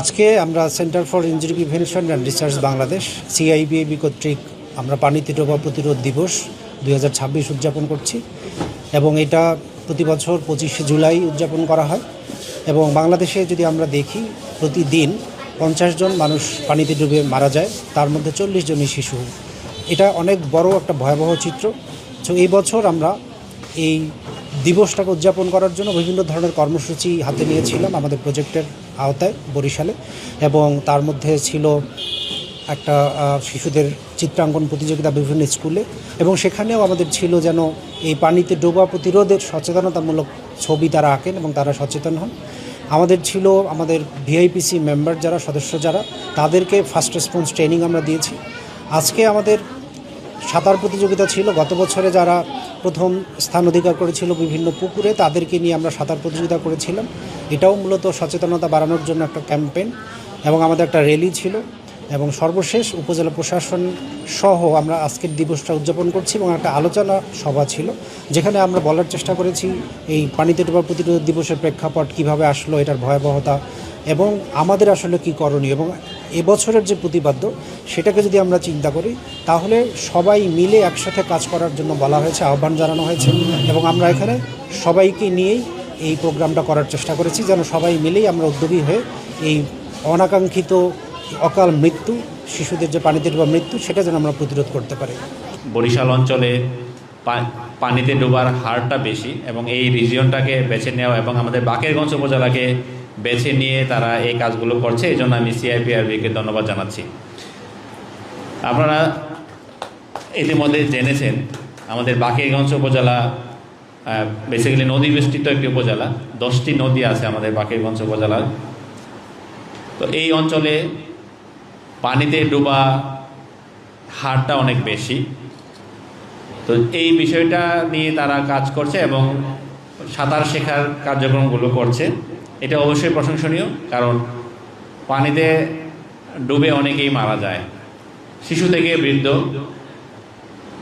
আজকে আমরা centre for injury prevention and research Bangladesh CIBAB কর্তৃক আমরা পানিতে ডোবা প্রতিরোধ দিবস 2026 উদযাপন করছি এবং এটা প্রতি বছর 25শে জুলাই উদযাপন করা হয় এবং বাংলাদেশে যদি আমরা দেখি প্রতিদিন 50 জন মানুষ পানিতে ডুবে মারা যায়, তার মধ্যে 40 জনই শিশু। এটা অনেক বড় একটা ভয়াবহ চিত্র। তো এই বছর আমরা এই দিবসটাকে উদযাপন করার জন্য বিভিন্ন ধরনের কর্মসূচি হাতে নিয়েছিলাম আমাদের প্রজেক্টের আওতায় বরিশালে, এবং তার মধ্যে ছিল একটা শিশুদের চিত্রাঙ্কন প্রতিযোগিতা বিভিন্ন স্কুলে, এবং সেখানেও আমাদের ছিল যেন এই পানিতে ডোবা প্রতিরোধের সচেতনতামূলক ছবি তারা আঁকেন এবং তারা সচেতন হন। আমাদের ছিল আমাদের ভিআইপিসি মেম্বার যারা সদস্য যারা, তাদেরকে ফার্স্ট রেসপন্স ট্রেনিং আমরা দিয়েছি। আজকে আমাদের সাঁতার প্রতিযোগিতা ছিল। গত বছরে যারা প্রথম স্থান অধিকার করেছিল বিভিন্ন পুকুরে, তাদেরকে নিয়ে আমরা সাঁতার প্রতিযোগিতা করেছিলাম। এটাও মূলত সচেতনতা বাড়ানোর জন্য একটা ক্যাম্পেইন, এবং আমাদের একটা র্যালি ছিল, এবং সর্বশেষ উপজেলা প্রশাসন সহ আমরা আজকের দিবসটা উদযাপন করছি এবং একটা আলোচনা সভা ছিল, যেখানে আমরা বলার চেষ্টা করেছি এই পানিতে ডোবা প্রতিরোধ দিবসের প্রেক্ষাপট কীভাবে আসলো, এটার ভয়াবহতা এবং আমাদের আসলে কী করণীয়, এবং এবছরের যে প্রতিপাদ্য সেটাকে যদি আমরা চিন্তা করি তাহলে সবাই মিলে একসাথে কাজ করার জন্য বলা হয়েছে, আহ্বান জানানো হয়েছে, এবং আমরা এখানে সবাইকে নিয়েই এই প্রোগ্রামটা করার চেষ্টা করেছি যেন সবাই মিলেই আমরা উদ্যোগী হয়ে এই অনাকাঙ্ক্ষিত অকাল মৃত্যু, শিশুদের যে পানিতে ডোবা মৃত্যু, সেটা যেন আমরা প্রতিরোধ করতে পারি। বরিশাল অঞ্চলে পানিতে ডোবার হারটা বেশি, এবং এই রিজিয়নটাকে বেছে নেওয়া এবং আমাদের বাকেরগঞ্জ উপজেলাকে বেছে নিয়ে তারা এই কাজগুলো করছে, এই জন্য আমি সিআইপিআরবিকে ধন্যবাদ জানাচ্ছি। আপনারা ইতিমধ্যে জেনেছেন আমাদের বাকেরগঞ্জ উপজেলা বেসিক্যালি নদী বেষ্টিত একটি উপজেলা, 10টি নদী আছে আমাদের বাকেরগঞ্জ উপজেলার। তো এই অঞ্চলে পানিতে ডোবা হারটা অনেক বেশি। তো এই বিষয়টা নিয়ে তারা কাজ করছে এবং সাঁতার শেখার কার্যক্রমগুলো করছে। এটা অবশ্যই প্রশংসনীয়, কারণ পানিতে ডুবে অনেকেই মারা যায়, শিশু থেকে বৃদ্ধ।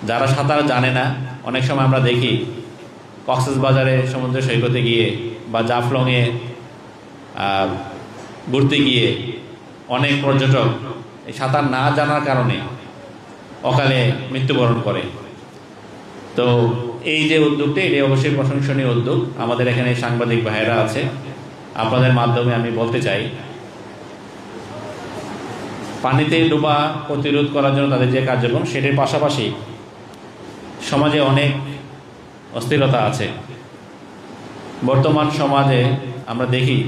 যারা সাঁতার জানে না, অনেক সময় আমরা দেখি কক্সবাজারে সমুদ্র সৈকতে গিয়ে বা জাফলংয়ে ঘুরতে গিয়ে অনেক পর্যটক এই সাঁতার না জানার কারণে অকালে মৃত্যুবরণ করে। তো এই যে উদ্যোগটা, এটি অবশ্যই প্রশংসনীয় উদ্যোগ। আমাদের এখানে সাংবাদিক ভাইয়েরা আছে, আপনাদের মাধ্যমে আমি বলতে চাই, পানিতে ডোবা প্রতিরোধ করার জন্য তাদের যে কার্যক্রম, সেটির পাশাপাশি সমাজে অনেক অস্থিরতা আছে। বর্তমান সমাজে আমরা দেখি